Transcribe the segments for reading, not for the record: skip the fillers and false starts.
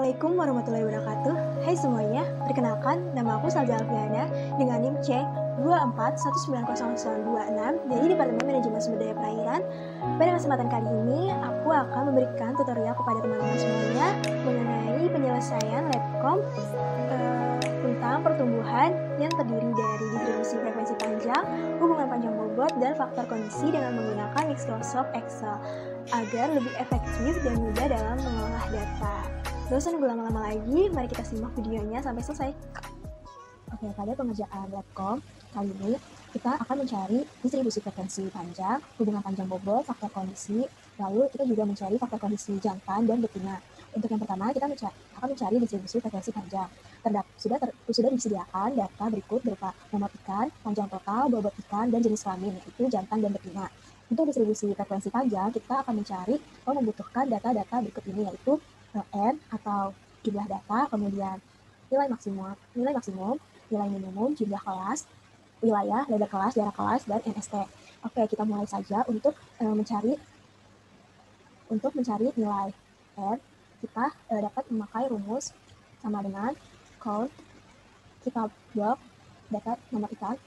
Assalamualaikum warahmatullahi wabarakatuh. Hai semuanya, perkenalkan nama aku Salza Alfiana dengan NIM C 24190026 dari Departemen Manajemen Sumber Daya Perairan. Pada kesempatan kali ini, aku akan memberikan tutorial kepada teman-teman semuanya mengenai penyelesaian Labcom tentang pertumbuhan yang terdiri dari distribusi frekuensi panjang, hubungan panjang bobot, dan faktor kondisi dengan menggunakan Microsoft Excel agar lebih efektif dan mudah dalam mengolah data. Gak usah nunggu lama-lama lagi, mari kita simak videonya sampai selesai. Oke, pada pengerjaan Labcom kali ini kita akan mencari distribusi frekuensi panjang, hubungan panjang bobot, faktor kondisi, lalu kita juga mencari faktor kondisi jantan dan betina. Untuk yang pertama, kita akan mencari distribusi frekuensi panjang. Sudah disediakan data berikut berupa nomor ikan, panjang total, bobot ikan, dan jenis kelamin, yaitu jantan dan betina. Untuk distribusi frekuensi panjang, kita akan membutuhkan data-data berikut ini, yaitu N atau jumlah data, kemudian nilai maksimum, nilai minimum, jumlah kelas, wilayah, lebar kelas, jarak kelas, dan NST. Oke, kita mulai saja untuk mencari nilai N. Kita dapat memakai rumus sama dengan count, kita blok data nomor ikan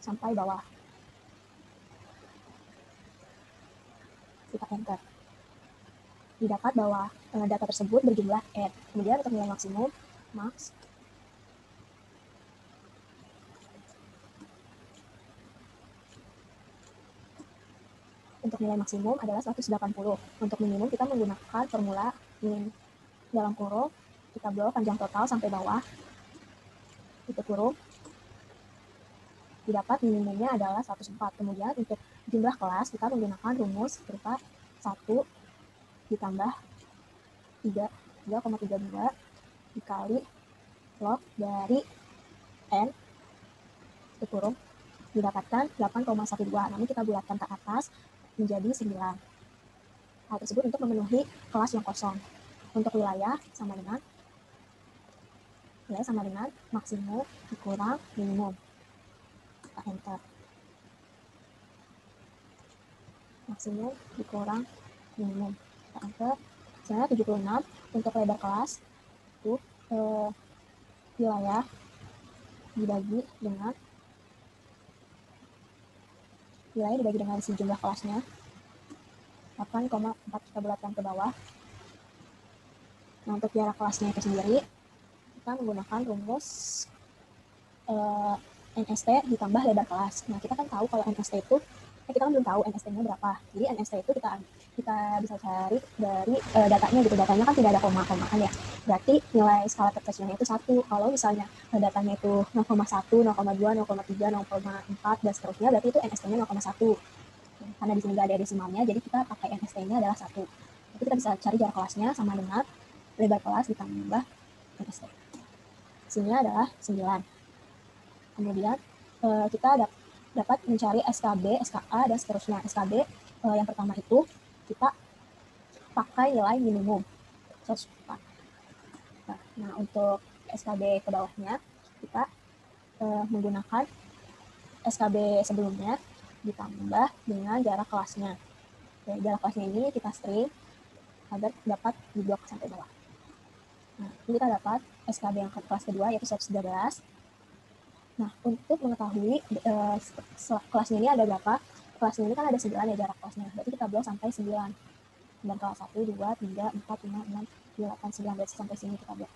sampai bawah. Kita enter. Didapat bahwa data tersebut berjumlah N. Kemudian untuk nilai maksimum, max. Untuk nilai maksimum adalah 180. Untuk minimum kita menggunakan formula min dalam kurung, kita blok panjang total sampai bawah, tutup kurung. Didapat minimumnya adalah 104. Kemudian untuk jumlah kelas kita menggunakan rumus berupa 1 ditambah 3,32 dikali log dari N, tutup kurung, didapatkan 8,12. Namun kita bulatkan ke atas menjadi 9. Hal tersebut untuk memenuhi kelas yang kosong. Untuk wilayah sama dengan maksimum dikurang minimum. Kita enter. Maksimum dikurang minimum. Kita enter. Misalnya 76. Untuk lebar kelas itu wilayah dibagi dengan si jumlah kelasnya 8,4, kita bulatkan ke bawah. Nah, untuk jarak kelasnya itu sendiri kita menggunakan rumus NST ditambah lebar kelas. Nah, kita kan tahu kalau NST itu kita kan belum tahu NST-nya berapa. Jadi NST itu kita bisa cari dari datanya gitu. Datanya kan tidak ada koma-komaan ya. Berarti nilai skala terkecilnya itu 1. Kalau misalnya datanya itu 0,1, 0,2, 0,3, 0,4 dan seterusnya, berarti itu NST-nya 0,1. Karena di sini nggak ada desimalnya, jadi kita pakai NST-nya adalah 1. Jadi kita bisa cari jarak kelasnya sama dengan lebar kelas ditambah NST. Hasilnya adalah 9. Kemudian kita dapat mencari SKB, SKA, dan seterusnya. SKB yang pertama itu kita pakai nilai minimum 104. Nah, untuk SKB ke bawahnya kita menggunakan SKB sebelumnya ditambah dengan jarak kelasnya. Oke, jarak kelasnya ini kita string agar dapat diblok sampai bawah. Nah, ini kita dapat SKB yang kelas kedua yaitu 113. Nah, untuk mengetahui kelasnya ini ada berapa, kelasnya ini kan ada 9 ya jarak kelasnya, berarti kita blok sampai 9. Dan kelas 1, 2, 3, 4, 5, 6, 7, 8, 9, berarti sampai sini kita blok.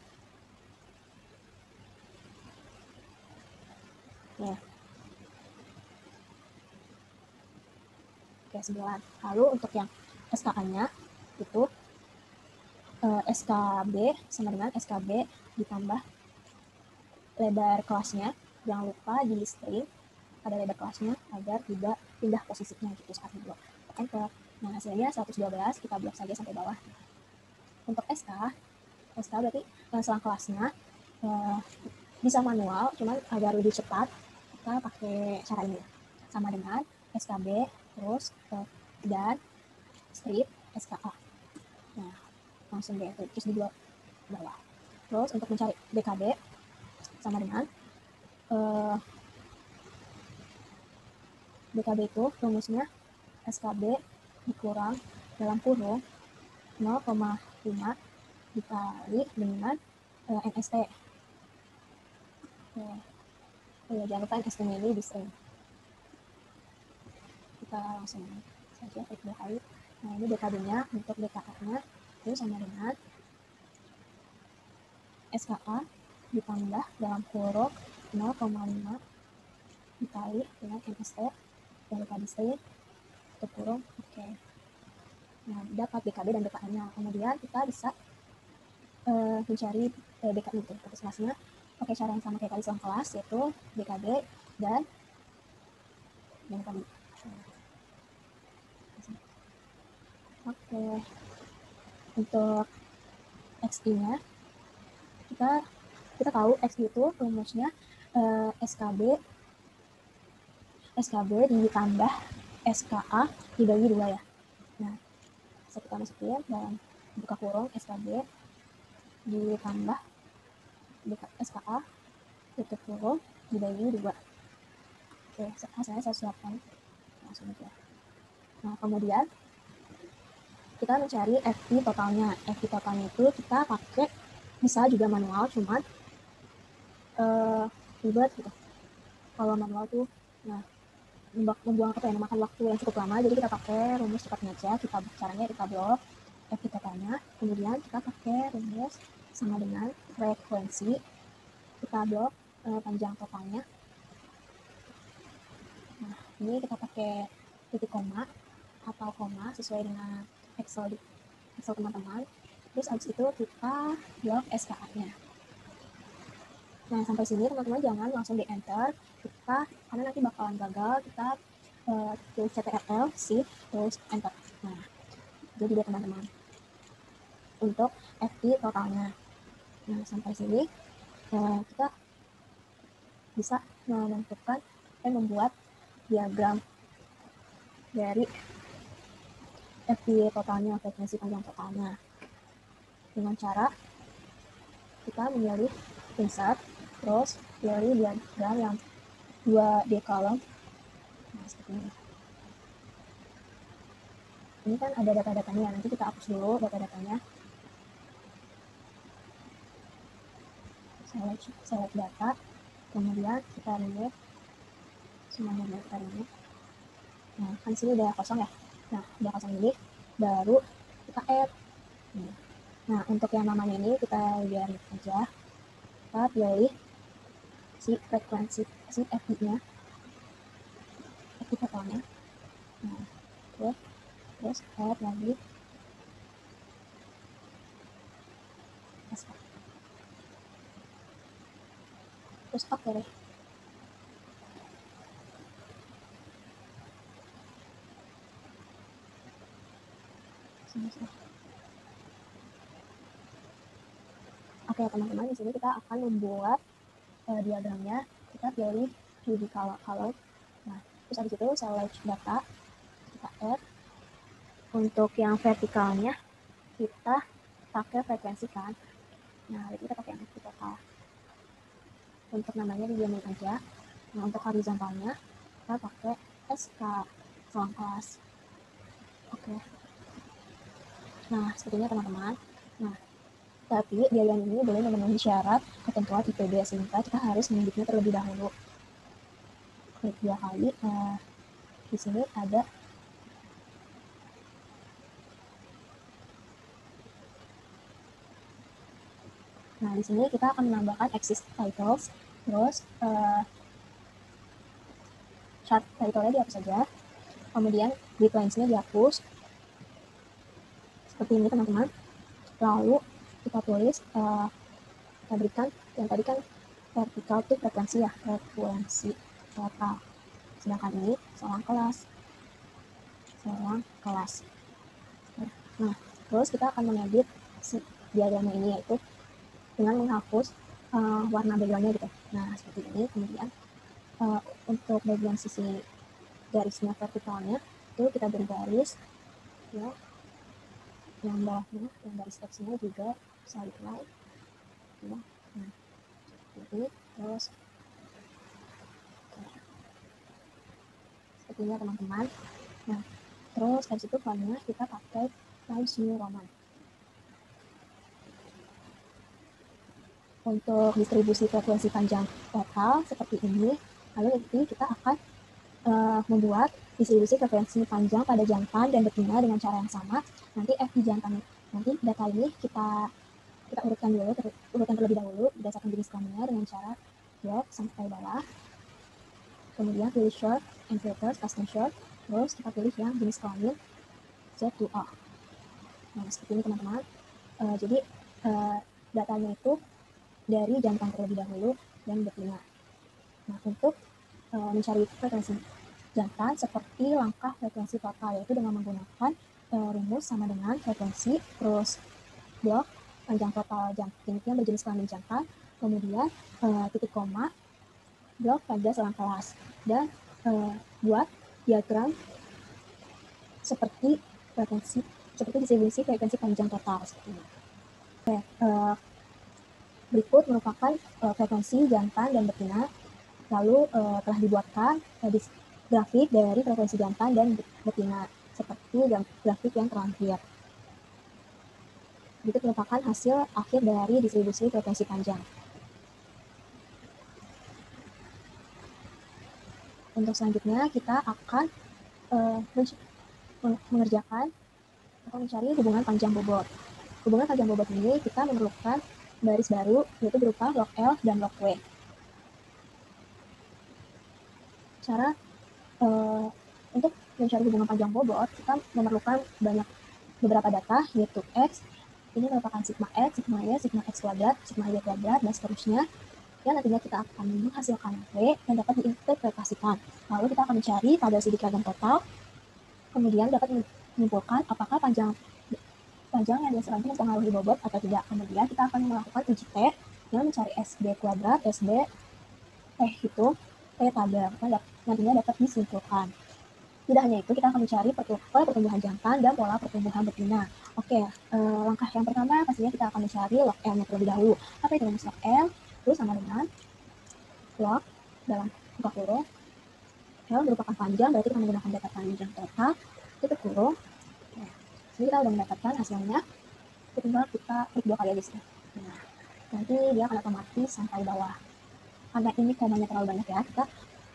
Ya. Oke, 9. Lalu untuk yang SKA-nya itu SKB sama dengan SKB ditambah lebar kelasnya. Jangan lupa di string ada lebar kelasnya agar tidak pindah posisinya gitu saat diblok. Enter. Nah, hasilnya 112, kita blok saja sampai bawah. Untuk SK berarti selang kelasnya bisa manual, cuman agar lebih cepat kita pakai cara ini. Sama dengan SKB, terus dan strip SKA. Nah, langsung deh, terus di blok bawah. Terus untuk mencari DKB sama dengan DKB itu rumusnya SKB dikurang dalam kurung 0,5 dikali dengan NST. Oh ya, jangan lupa NST-nya ini di string. Kita langsung saja klik 2 kali. Nah, ini DKB-nya untuk DKA-nya itu sama dengan SKA ditambah dalam kurung 0,5 dikali dengan NST dari tadi string tutup kurung. Oke. Nah, dapat DKB dan DKA-nya. Kemudian kita bisa mencari DKI itu masing-masingnya pakai cara yang sama kayak tadi selang kelas, yaitu DKB dan tadi. Oke. Untuk XI-nya kita tahu XI itu rumusnya SKB ditambah SKA dibagi 2 ya. Nah, bisa kita masukin dalam buka kurung SKB ditambah SKA tutup kurung dibagi 2. Oke, hasilnya saya siapkan langsung aja. Nah, kemudian kita mencari FP totalnya. FP totalnya itu kita pakai, bisa juga manual, cuman ribet gitu. Kalau manual tuh, nah, membuang memakan waktu yang cukup lama, jadi kita pakai rumus cepatnya aja. Caranya kita blok FP totalnya, kemudian kita pakai rumus sama dengan frekuensi, kita blok panjang totalnya. Nah, ini kita pakai titik koma atau koma sesuai dengan Excel teman-teman. Terus abis itu kita blok SKA-nya. Nah, sampai sini teman-teman jangan langsung di enter, karena nanti bakalan gagal. Kita tulis CTRL, shift, terus enter. Nah, jadi dia teman-teman untuk FI totalnya. Nah, sampai sini kita bisa menentukan dan membuat diagram dari FI totalnya, frekuensi panjang totalnya, dengan cara kita memilih insert, terus pilih diagram yang 2D column. Nah, seperti ini. Ini kan ada data-datanya, nanti kita hapus dulu data-datanya. Select data, kemudian kita remove semuanya, kita remove. Nah, kan sini udah kosong ya. Nah, udah kosong ini, baru kita add. Nah, untuk yang namanya ini kita biarin aja. Kita pilih si frekuensi, si FI-nya, FI totalnya. Nah, terus add lagi. Terus oke deh. Oke teman-teman, di sini kita akan membuat diagramnya. Kita pilih 2D color. Nah, terus habis itu select data, kita add. Untuk yang vertikalnya kita pakai frekuensi kan. Nah, itu kita pakai yang total. Untuk namanya didiamin aja. Nah, untuk horizontalnya kita pakai SK selang kelas. Oke. Nah, sepertinya teman-teman. Nah, tapi diagram ini boleh memenuhi syarat ketentuan IPB, sehingga kita harus mengeditnya terlebih dahulu. Klik 2 kali. Di sini ada Nah, di sini kita akan menambahkan exist titles, terus chart title-nya dihapus saja, kemudian grid lines-nya dihapus, seperti ini teman-teman. Lalu kita tulis, kita berikan, yang tadi kan vertikal itu frekuensi ya, frekuensi total. Sedangkan ini selang kelas. Nah, terus kita akan mengedit si diagramnya ini, yaitu dengan menghapus warna background-nya gitu. Nah, seperti ini. Kemudian untuk bagian sisi garisnya vertikalnya itu kita beri garis ya, yang bawahnya, yang garis teksnya juga side line ya. Nah, seperti terus sepertinya teman-teman. Nah, terus dari situ fontnya kita pakai Times New Roman. untuk distribusi frekuensi panjang total seperti ini. Lalu nanti kita akan membuat distribusi frekuensi panjang pada jantan dan betina dengan cara yang sama. Nanti F di jantan, nanti data ini kita urutkan dulu, urutkan terlebih dahulu berdasarkan jenis kelaminnya dengan cara blok sampai bawah. Kemudian pilih short and filters custom short, terus kita pilih yang jenis kelamin Z2A. Nah, seperti ini teman-teman. Jadi datanya itu dari jantan terlebih dahulu dan betina. Nah, untuk mencari frekuensi jantan seperti langkah frekuensi total, yaitu dengan menggunakan rumus sama dengan frekuensi, terus blok panjang total jantan yang berjenis kelamin jantan, kemudian titik koma, blok pada selang kelas, dan buat diagram seperti distribusi frekuensi panjang total seperti ini. Oke, berikut merupakan frekuensi jantan dan betina. Lalu telah dibuatkan grafik dari frekuensi jantan dan betina seperti grafik yang terakhir. Berikut merupakan hasil akhir dari distribusi frekuensi panjang. Untuk selanjutnya kita akan mengerjakan atau mencari hubungan panjang bobot. Hubungan panjang bobot ini kita memerlukan baris baru, yaitu berupa log L dan log W. Cara untuk mencari hubungan panjang bobot, kita memerlukan beberapa data, yaitu X, ini merupakan sigma X, sigma Y, sigma X kuadrat, sigma Y kuadrat, dan seterusnya. Dan nantinya kita akan menghasilkan W yang dapat diinterpretasikan. Lalu kita akan mencari tabel sidik ragam total, kemudian dapat menyimpulkan apakah panjang yang dihasilkan itu mempengaruhi bobot atau tidak. Kemudian kita akan melakukan uji T yang mencari SB kuadrat, SB itu T tabel, nantinya dapat disimpulkan. Tidak hanya itu, kita akan mencari pertumbuhan jantan dan pola pertumbuhan betina. Oke, langkah yang pertama pastinya kita akan mencari log L-nya terlebih dahulu. Apa itu rumus log L? Itu sama dengan log dalam buka kurung L merupakan panjang, berarti kita menggunakan data panjang total, tutup kurung. Nah, jadi kita sudah mendapatkan hasilnya, tinggal kita klik 2 kali aja sih. Nah, nanti dia akan otomatis sampai bawah. Karena ini komanya terlalu banyak ya, kita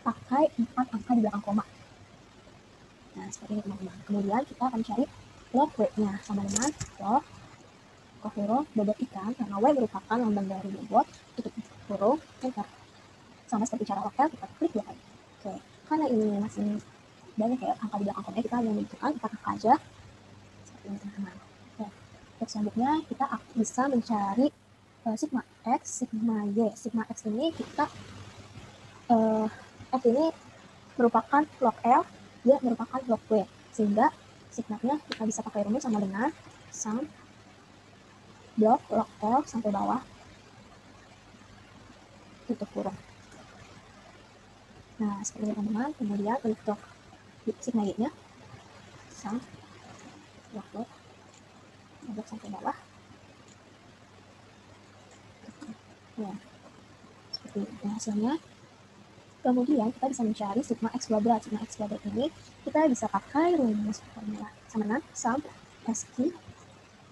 pakai 4 angka di belakang koma. Nah, seperti ini teman-teman. Kemudian kita akan cari log W-nya, sama dengan log buka kurung bobot ikan, karena W merupakan lambang dari bobot, tutup kurung, enter. Sama seperti cara log L, kita klik 2 kali. Oke, karena ini masih banyak ya angka di belakang komanya, kita hanya membutuhkan 4 angka aja. Seperti ini teman-teman. Oke, untuk selanjutnya kita bisa mencari sigma X, sigma Y. Sigma X ini kita X ini merupakan log L, dia merupakan log W, sehingga sigma-nya kita bisa pakai rumus sama dengan sum blok log L sampai bawah tutup kurung. Nah, seperti ini teman-teman. Kemudian untuk sigma Y-nya sum blok sampai bawah. Ya, seperti itu hasilnya. Kemudian kita bisa mencari sigma X kuadrat. Sigma X kuadrat ini kita bisa pakai rumus formula sama dengan sum SQ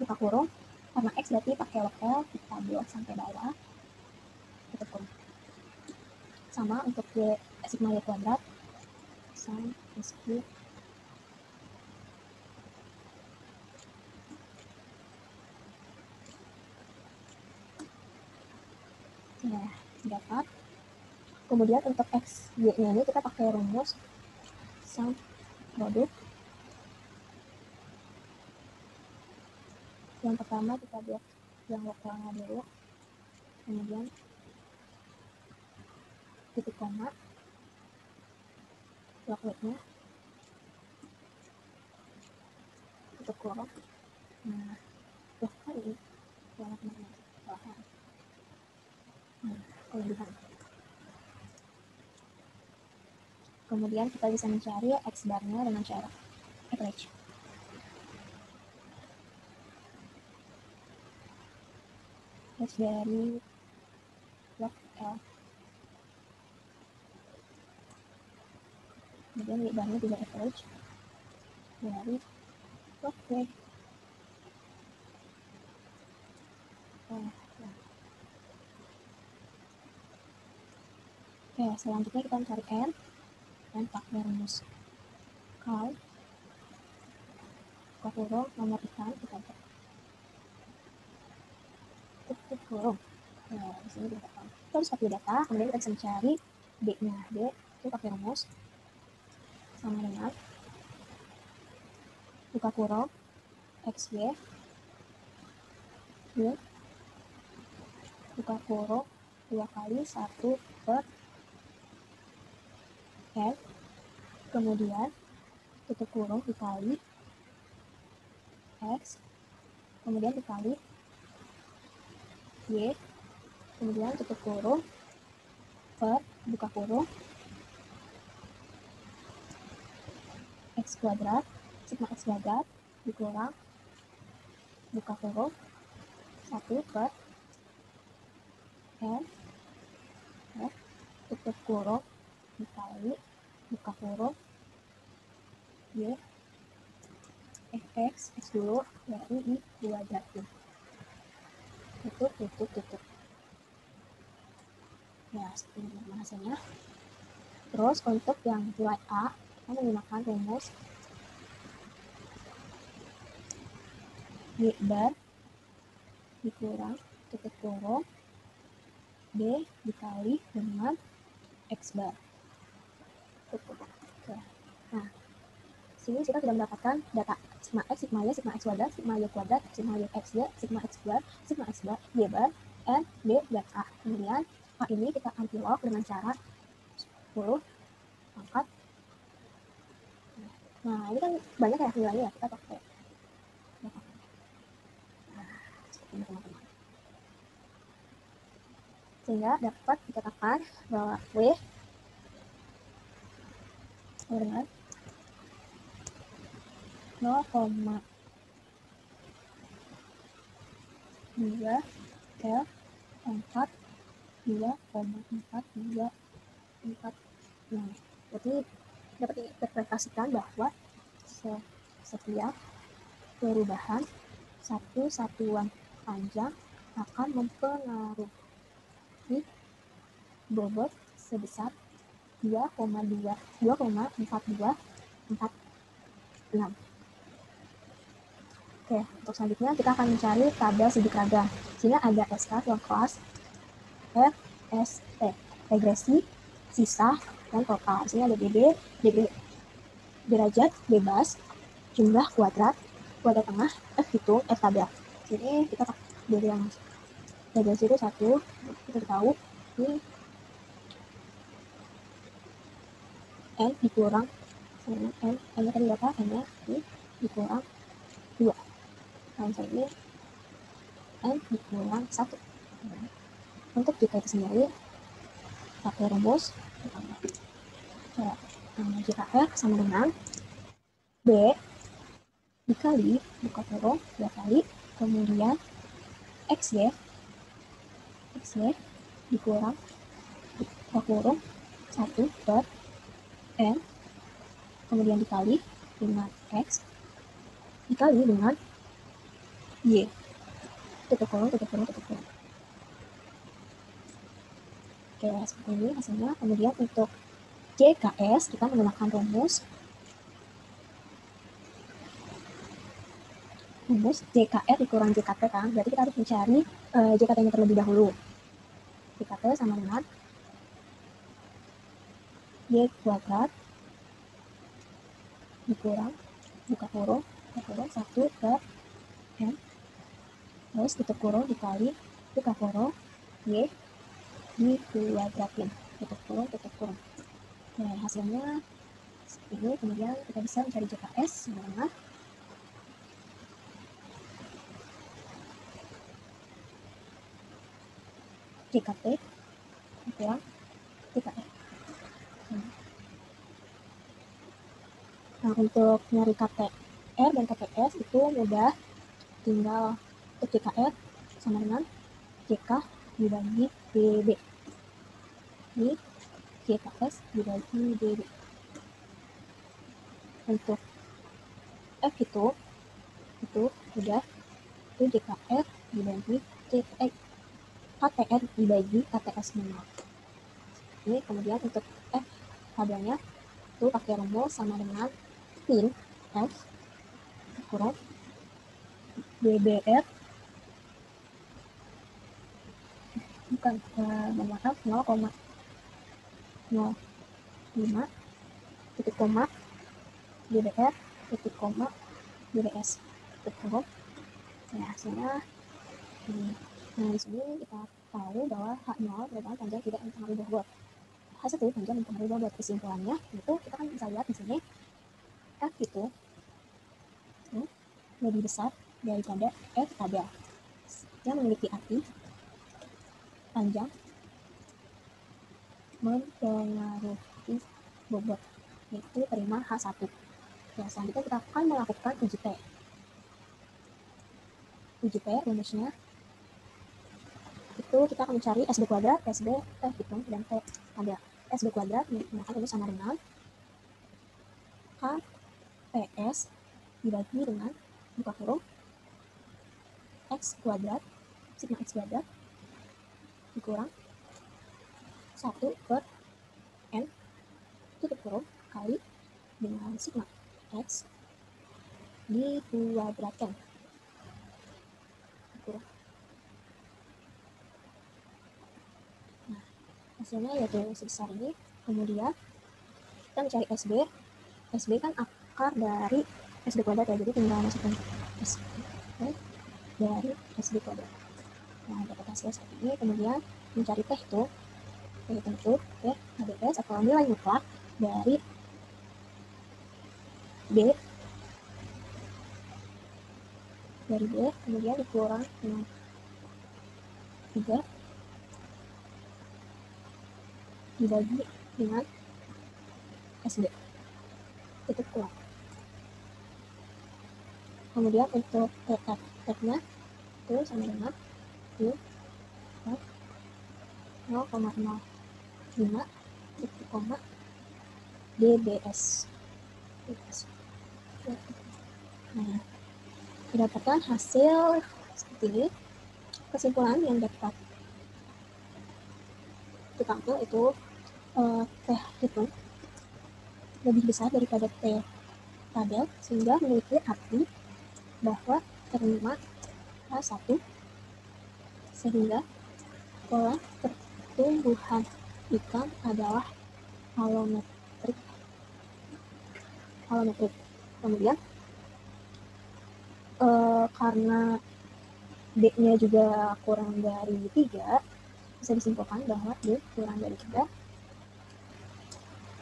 buka kurung, karena X berarti pakai log L, kita blok sampai bawah tutup kurung. Sama untuk sigma Y kuadrat, sum SQ ya, dapat. Kemudian untuk X, Y-nya ini kita pakai rumus sum produk. Yang pertama kita buat yang lokalnya dulu, kemudian titik koma, log W-nya, tutup kurung. Nah, ini banyak teman-teman. Kelebihan. Kemudian kita bisa mencari X bar-nya dengan cara average. Average dari log L. Kemudian Y bar-nya juga average dari log W. Oke, selanjutnya kita mencari n dan pakai rumus kal buka kurung nomor ikan kita tutup kurung. Nah, di sini kita harus pakai data, kemudian kita bisa mencari b-nya. B itu pakai rumus sama dengan buka kurung xy y buka kurung 2 kali 1 per n, kemudian tutup kurung dikali x, kemudian dikali y, kemudian tutup kurung per buka kurung x kuadrat sigma x kuadrat dikurang buka kurung 1 per n ya, tutup kurung dikali buka kurung y x dulu yaitu di kuadratin tutup ya, seperti ini hasilnya. Terus untuk yang nilai A kita menggunakan rumus y bar dikurang tutup kurung b dikali dengan x bar. Nah, sini kita sudah mendapatkan data sigma x, sigma y, sigma x kuadrat, sigma y kuadrat, sigma y x y, sigma x bar, sigma x bar, y bar, n, b, dan a. Kemudian a ini kita anti log dengan cara 10 pangkat. Nah, ini kan banyak ya nilainya ya, kita pakai. Nah, seperti ini teman-teman. Sehingga dapat dikatakan bahwa W dengan 0,2 L 4 2,4246. Jadi dapat diinterpretasikan bahwa setiap perubahan satu satuan panjang akan mempengaruhi bobot sebesar 2,4246. Oke, untuk selanjutnya kita akan mencari tabel sidik ragam. Sini ada SK ruang kelas, FST, regresi, sisa, dan total. Sini ada DB derajat bebas, jumlah kuadrat tengah, F hitung, F tabel. Jadi kita dari yang regresi itu 1, kita tahu ini N dikurang N nya tadi berapa? N nya ini dikurang 2. Kalau misalnya ini N dikurang 1. Untuk jika itu sendiri pakai rumus jika R sama dengan B dikali buka kurung 2 kali kemudian XY dikurang buka kurung 1 per N kemudian dikali dengan X dikali dengan Y tutup kurung. Oke, seperti ini hasilnya. Kemudian untuk JKS kita menggunakan rumus JKR dikurang JKT kan, berarti kita harus mencari JKT-nya terlebih dahulu. JKT sama dengan Y kuadrat dikurang buka kurung 1 per N terus tutup kurung dikali buka kurung Y dikuadratin tutup kurung. Nah, hasilnya seperti ini. Kemudian kita bisa mencari JKS sama dengan JKT dikurang JKR. Nah, untuk nyari KTR dan KTS itu mudah, tinggal untuk JKR sama dengan JK dibagi DB. Ini JKS dibagi DB. Untuk F itu udah itu JKR dibagi KTR dibagi KTS minimal. ini. Kemudian untuk tabelnya itu pakai rumus sama dengan min F kurang BBR bukan mohon maaf 0,05 titik koma BBR titik koma BBS titik koma. Nah, hasilnya ini. Nah, di sini kita tahu bahwa H0 merupakan panjang tidak mempengaruhi bobot. H1 panjang mempengaruhi bobot. Kesimpulannya itu kita kan bisa lihat di sini F itu lebih besar daripada F tabel yang memiliki arti panjang mempengaruhi bobot, yaitu terima H1. Ya, selanjutnya kita akan melakukan uji P. Uji P rumusnya itu kita akan mencari SB kuadrat, SB hitung, dan P tabel. SB kuadrat menggunakan rumus sama dengan KPS dibagi dengan buka kurung X kuadrat, sigma X kuadrat dikurang 1 per N tutup kurung kali dengan sigma X dikuadratkan kurung. Nah, hasilnya yaitu sebesar ini. Kemudian kita mencari SB. SB kan akar dari SB kuadrat ya, jadi tinggal masukkan SB dari SB kuadrat. Nah, dapat hasil seperti ini. Kemudian mencari T itu T HBS atau nilai mutlak dari B kemudian dikurang dengan 3 dibagi dengan SB titik kurang. Kemudian untuk F-nya itu sama dengan U 0,05 titik koma DBS. Nah, mendapatkan hasil seperti ini. Kesimpulan yang dapat kita ambil itu T itu lebih besar daripada T tabel, sehingga memiliki arti bahwa terima H1 sehingga pola pertumbuhan ikan adalah halometrik. Kemudian karena D-nya juga kurang dari 3, bisa disimpulkan bahwa D kurang dari 3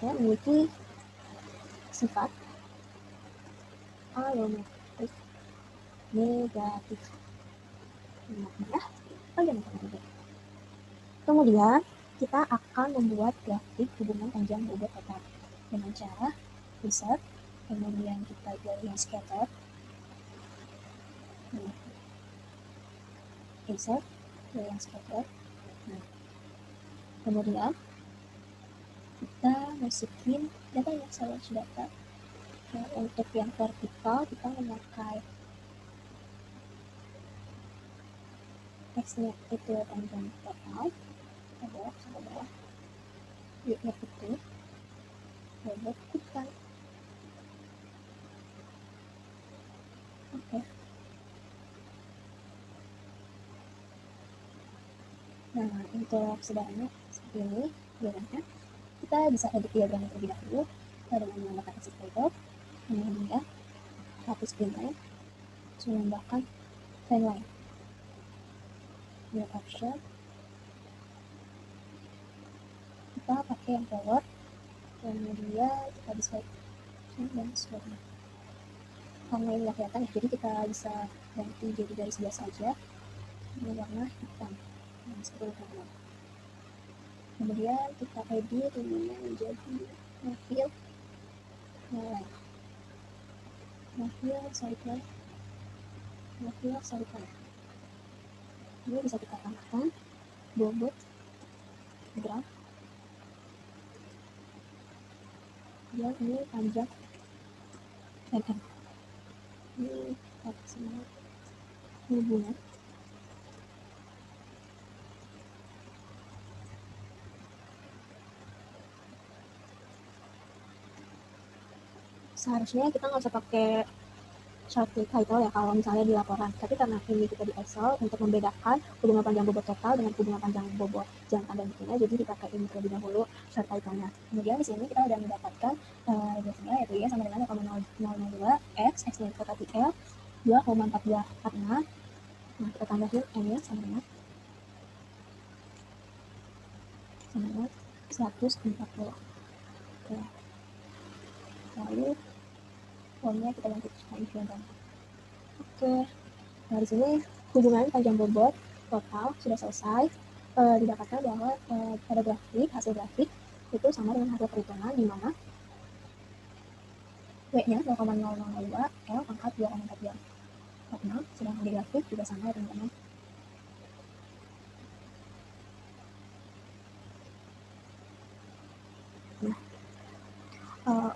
ya, memiliki sifat halometrik negatif. Kemudian kita akan membuat grafik hubungan panjang bobot total dengan cara insert, kemudian kita pilih yang scatter, insert, pilih yang scatter. Nah, kemudian kita masukin data yang search data. Nah, untuk yang vertikal kita memakai X-nya itu panjang total adalah sama bawah, Y-nya itu bobot ikan. Oke. Nah, untuk sederhana seperti ini diagramnya, kita bisa edit diagramnya terlebih dahulu dengan menambahkan exit label, kemudian hapus print line, menambahkan trend line, new option, kita pakai yang forward, kemudian kita bisa dan sebagainya. Karena ini nggak kelihatan ya, jadi kita bisa ganti jadi garis biasa aja ini warna hitam. Nah, seperti itu. Kemudian kita edit ini menjadi navil cycle. Ini bisa kita tambahkan bobot graf yang ini panjang mm. Ini kita hubungan seharusnya kita nggak usah pakai short title ya kalau misalnya di laporan, tapi karena ini kita di Excel untuk membedakan hubungan panjang bobot total dengan hubungan panjang bobot jangka dan betina, jadi dipakai ini terlebih dahulu short title-nya. Kemudian di sini kita udah mendapatkan regresinya, yaitu Y sama dengan 0,002 X-nya kita kasih L 2,4246. Nah, kita tambahin N-nya sama dengan 140. Oke. Lalu Y-nya kita ganti dengan. Oke. Nah, di sini hubungan panjang bobot total sudah selesai. Didapatkan bahwa pada grafik, hasil grafik itu sama dengan hasil perhitungan di mana W-nya 0,002, L pangkat 2,4246, sedangkan di grafik juga sama ya teman-teman. Nah,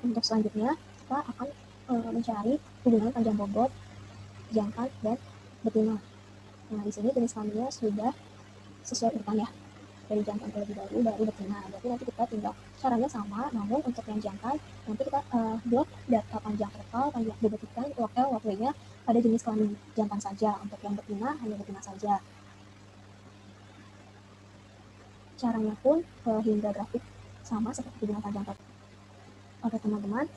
untuk selanjutnya kita akan mencari hubungan panjang bobot jantan dan betina. Nah, di sini jenis kelaminnya sudah sesuai urutan ya, dari jantan terlebih dahulu baru betina. Berarti nanti kita tinggal caranya sama, namun untuk yang jantan nanti kita blok data panjang total, panjang bobot ikan, lokal, waktunya pada jenis kelamin jantan saja. Untuk yang betina hanya betina saja. Caranya pun hingga grafik sama seperti hubungan panjang total. Oke teman-teman,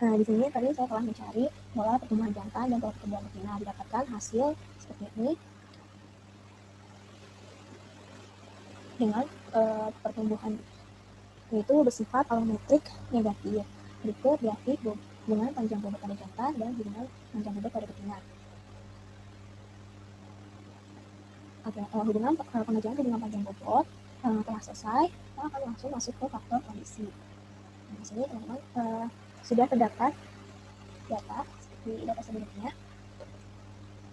di sini tadi saya telah mencari pola pertumbuhan jantan dan pola pertumbuhan betina, didapatkan hasil seperti ini dengan pertumbuhan itu bersifat alometrik negatif. Berikut grafik hubungan panjang bobot pada jantan dan hubungan panjang bobot pada betina. Oke, hubungan pengajian hubungan panjang bobot telah selesai. Kita akan langsung masuk ke faktor kondisi. Nah, di sini teman-teman sudah terdapat data di data sebelumnya.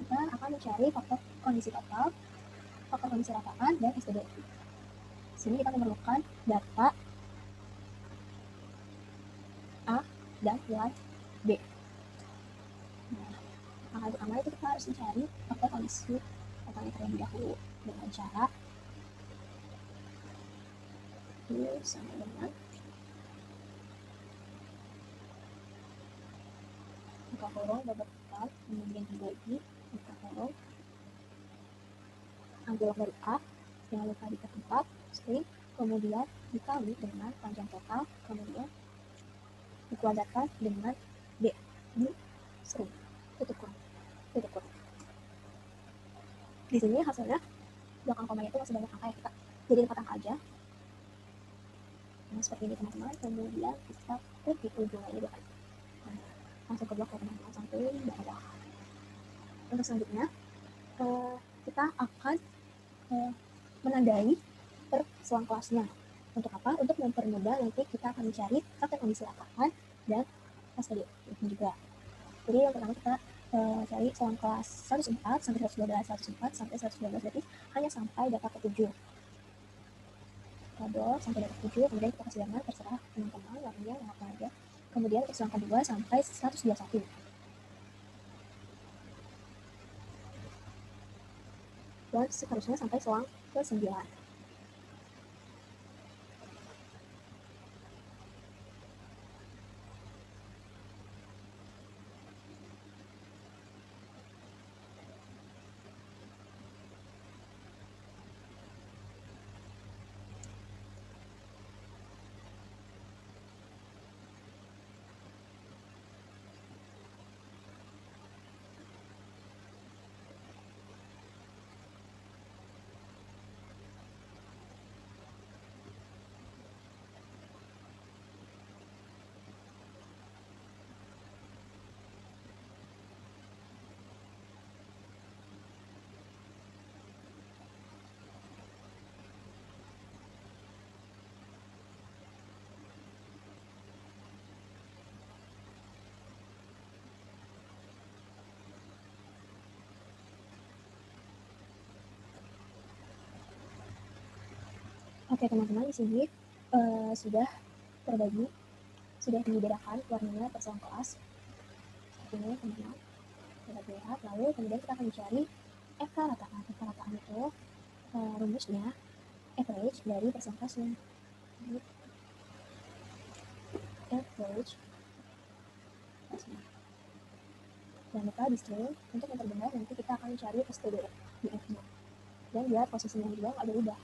Kita akan mencari faktor kondisi total, faktor kondisi rataan, dan STD. Di sini kita memerlukan data A dan nilai B. Nah, langkah pertama itu kita harus mencari faktor kondisi totalnya terlebih dahulu dengan cara U sama dengan buka kurung bobot total, kemudian dibagi buka kurung, ambil dari A, jangan lupa dikat 4 string, kemudian dikali dengan panjang total, kemudian dikuadratkan dengan B di string, tutup kurung. Di sini hasilnya belakang komanya itu masih banyak angka ya, kita jadi 4 angka aja. Nah, seperti ini teman-teman. Kemudian kita klik ujungnya dua kali. Langsung ke blok ya teman-teman sampai bawah. Untuk selanjutnya kita akan menandai per selang kelasnya. Untuk apa? Untuk mempermudah nanti kita akan mencari faktor kondisi lapangan dan STD juga. Jadi yang pertama kita cari selang kelas 104 sampai 112, 104 sampai 112, berarti hanya sampai data ke-7. Kabel sampai data ke-7, kemudian kita kasih gambar terserah teman-teman warnanya apa aja. Kemudian untuk selang kedua sampai 121. Dan seterusnya sampai selang ke-9. Oke teman-teman, di sini sudah terbagi, sudah dibedakan warnanya per selang kelas. Seperti ini teman-teman, dapat dilihat. Lalu kemudian kita akan mencari FK rataan. FK rataan itu rumusnya average dari per selang kelasnya. Average atasnya. Jangan lupa di string untuk yang terbenar nanti kita akan cari stdf-nya. Dan biar posisinya juga nggak berubah,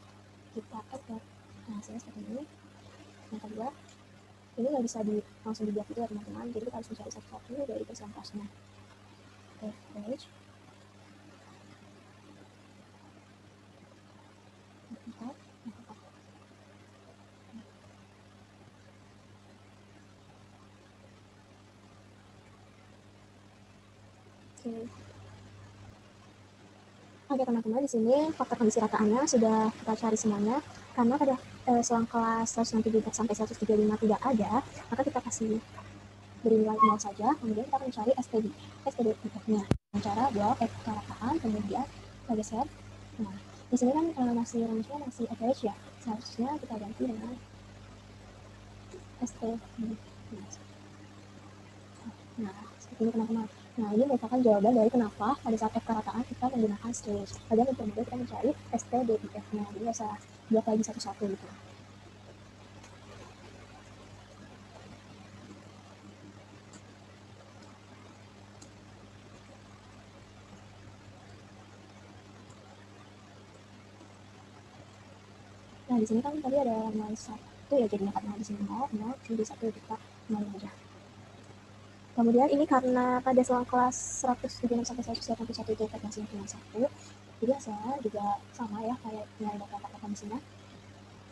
kita enter. Nah, hasilnya seperti ini. Yang kedua, ini nggak bisa langsung dibuat gitu ya teman-teman, jadi kita harus mencari satu-satu dari perisian kelasnya. Average, empat. Oke teman-teman, di sini faktor kondisi rataannya sudah kita cari semuanya. Karena pada selang kelas 167 sampai 135 tidak ada, maka kita kasih beri nilai 0 saja. Kemudian kita akan mencari STD-nya. Cara buat rataan, kemudian geser. Nah, di sini kan masih range-nya masih average ya. Seharusnya kita ganti dengan STD. Nah, seperti ini teman-teman. Nah, ini merupakan jawaban dari kenapa pada saat F rataan kita menggunakan stage. Kemudian untuk mudah kita mencari STDIF-nya. Jadi bisa buat lagi satu-satu gitu. Nah, di sini kan tadi ada nilai 1 ya, jadinya karena di sini 0, jadi 1 kita nolin aja. Kemudian ini karena pada selang kelas 176 sampai 181 itu frekuensinya cuma 1, jadi hasilnya juga sama ya kayak nilai data frekuensinya.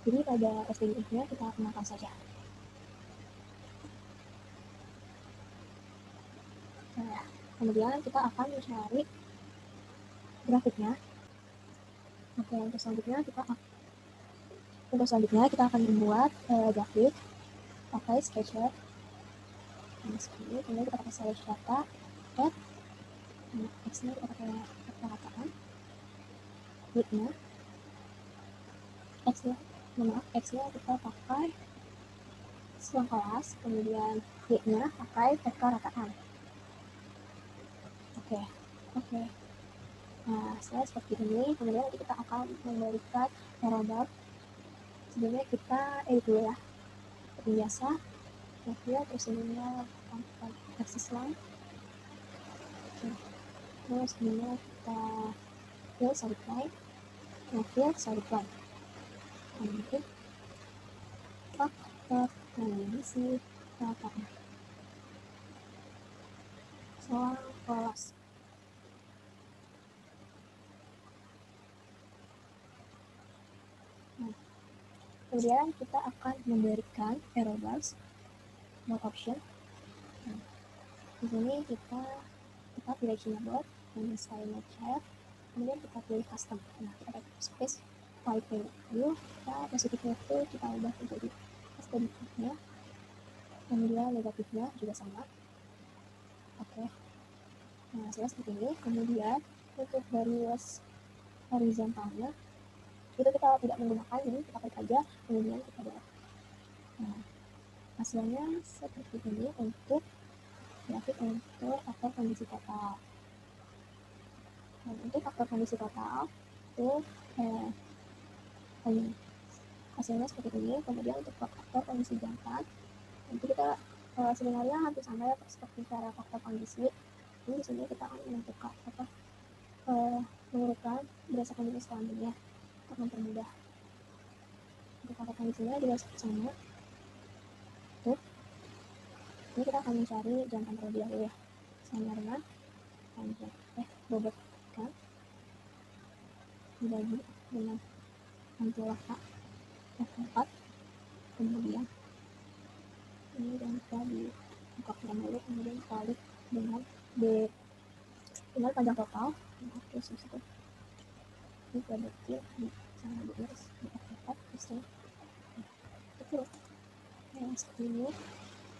Jadi pada STDIF-nya kita gunakan saja. Nah, kemudian kita akan mencari grafiknya. Oke, untuk selanjutnya kita akan membuat grafik pakai Sketcher. Nah, seperti ini. Kemudian kita pakai slash data, add, x-nya kita pakai rataan, width-nya, x-nya kita pakai selang kelas, kemudian y-nya pakai vektor rataan. Oke. Nah, setelah seperti ini, kemudian nanti kita akan memberikan arrow bar. Sebelumnya kita edit dulu ya, seperti biasa. Terus ininya axis line. Terus ininya kita fill solid line. Fill solid line. Kemudian faktor kondisi rataan selang kelas. Kemudian kita akan memberikan arrow bars, no option. Nah, di sini kita pilih Gmail, kemudian style child, kemudian kita pilih custom. Nah, kita pakai space white value, kita positifnya itu kita ubah menjadi STDIF-nya, kemudian negatifnya juga sama. Oke. Nah, seperti ini. Kemudian untuk garis horizontalnya itu kita tidak menggunakan, jadi kita klik aja, kemudian kita belok. Nah, hasilnya seperti ini untuk grafik untuk faktor kondisi total. Nah, untuk faktor kondisi total itu hasilnya seperti ini. Kemudian untuk faktor kondisi jangka nanti kita sebenarnya hampir sama ya seperti cara faktor kondisi. Ini di sini kita akan menentukan mengurutkan berdasarkan jenis kelaminnya untuk mempermudah. Untuk faktor kondisinya juga sama. Tuh. Ini kita akan mencari jantan terlebih dahulu ya. Sama dengan bobotkan dibagi dengan antara F4, kemudian ini dan kita dibuka dulu, kemudian kali dengan panjang total. Nah, terus itu ini berarti sama dengan di F4 terus itu seperti ini.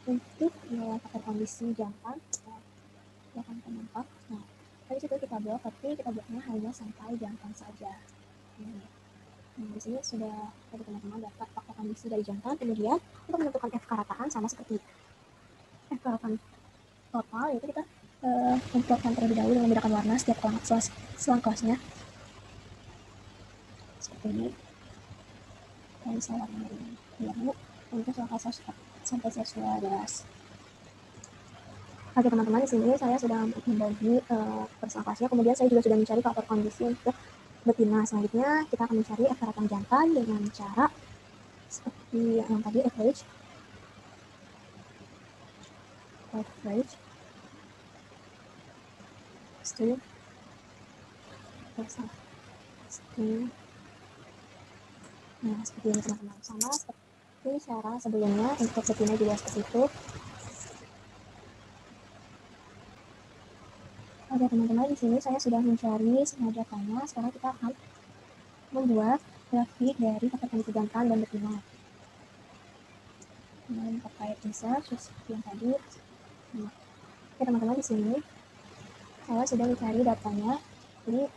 Untuk faktor kondisi jantan ya kan nampak. Nah, dari situ kita buat, tapi kita buatnya hanya sampai jantan saja. Nah, di sini sudah ada teman-teman dapat faktor kondisi dari jantan. Kemudian untuk menentukan F rataan sama seperti F rataan total, yaitu kita menentukan terlebih dahulu dengan membedakan warna setiap selang kelasnya. Seperti ini. Dan saya warna biru untuk selang kelas sampai 112. Oke teman-teman, di sini saya sudah membagi personal kelasnya, kemudian saya juga sudah mencari faktor kondisi untuk betina. Selanjutnya kita akan mencari ekstrakan jantan dengan cara seperti yang tadi, average, string, string. Nah, seperti ini teman-teman. Sama seperti cara sebelumnya, untuk betina juga seperti itu. Oke teman-teman, di sini saya sudah mencari semua datanya. Sekarang kita akan membuat grafik dari faktor kondisi jantan dan betina. Dan pakai insert seperti yang tadi. Nah, oke teman-teman, di sini saya sudah mencari datanya. Jadi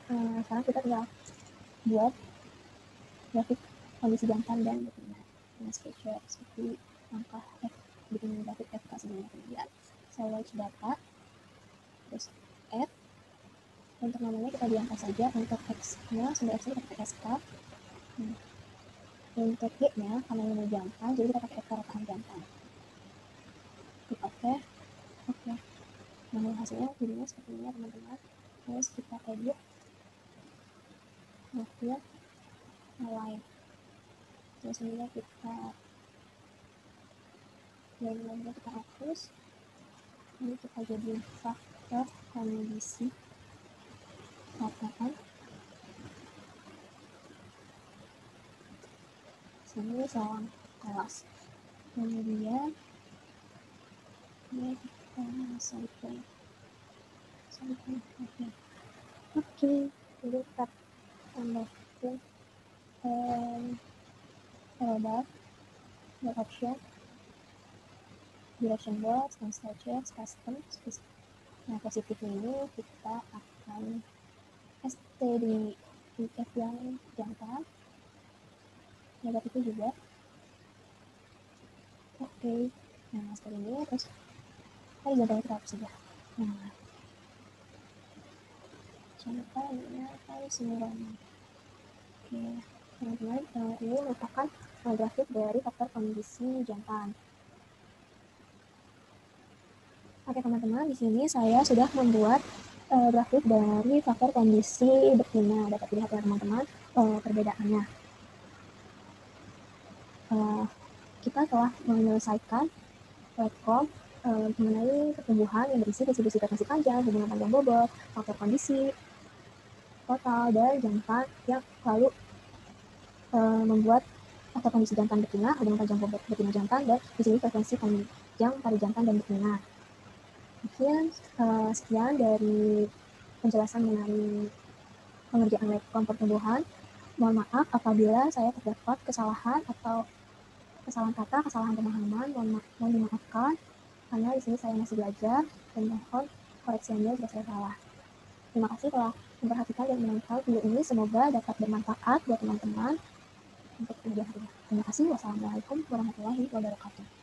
sekarang kita tinggal buat grafik kondisi jantan dan betina dengan sketcher seperti langkah F, bikin grafik FK sebelumnya. Kemudian select data, terus add. Untuk namanya kita diangkat saja. Untuk X-nya, sumber X-nya kita pakai SK. Untuk Y-nya, karena ini jantan, jadi kita pakai ekstrakan jantan. Klik OK. Oke. Nah, hasilnya jadinya seperti ini teman-teman. Terus kita edit, profil, align. Terus ini kita lainnya kita hapus. Ini kita jadi faktor kondisi katakan. Sini salam kelas. Kemudian ini kita salipkan. Oke, jadi kita tambahkan bar, option, direction box, dan sketches, custom. Nah, positif ini kita akan ST di F yang jantan, negatifnya juga. Oke. Nah, seperti ini. Terus kita jantan kita hapus saja. Nah, contohnya kalau semua. Oke, teman-teman, ini merupakan grafik dari faktor kondisi jantan. Oke teman-teman, di sini saya sudah membuat grafik dari faktor kondisi betina. Dapat dilihat ya teman-teman perbedaannya. Kita telah menyelesaikan platform mengenai pertumbuhan yang berisi distribusi frekuensi panjang, hubungan panjang bobot, faktor kondisi total, dan jantan yang lalu membuat faktor kondisi jantan betina, hubungan panjang bobot betina jantan, dan di sini frekuensi panjang pada jantan dan betina. Mungkin sekian dari penjelasan mengenai pengerjaan webcom pertumbuhan. Mohon maaf apabila saya terdapat kesalahan atau kesalahan kata, kesalahan pemahaman, mohon dimaafkan karena di sini saya masih belajar dan mohon koreksinya jika saya salah. Terima kasih telah memperhatikan dan menonton video ini. Semoga dapat bermanfaat buat teman-teman untuk kuliah. Terima kasih. Wassalamualaikum warahmatullahi wabarakatuh.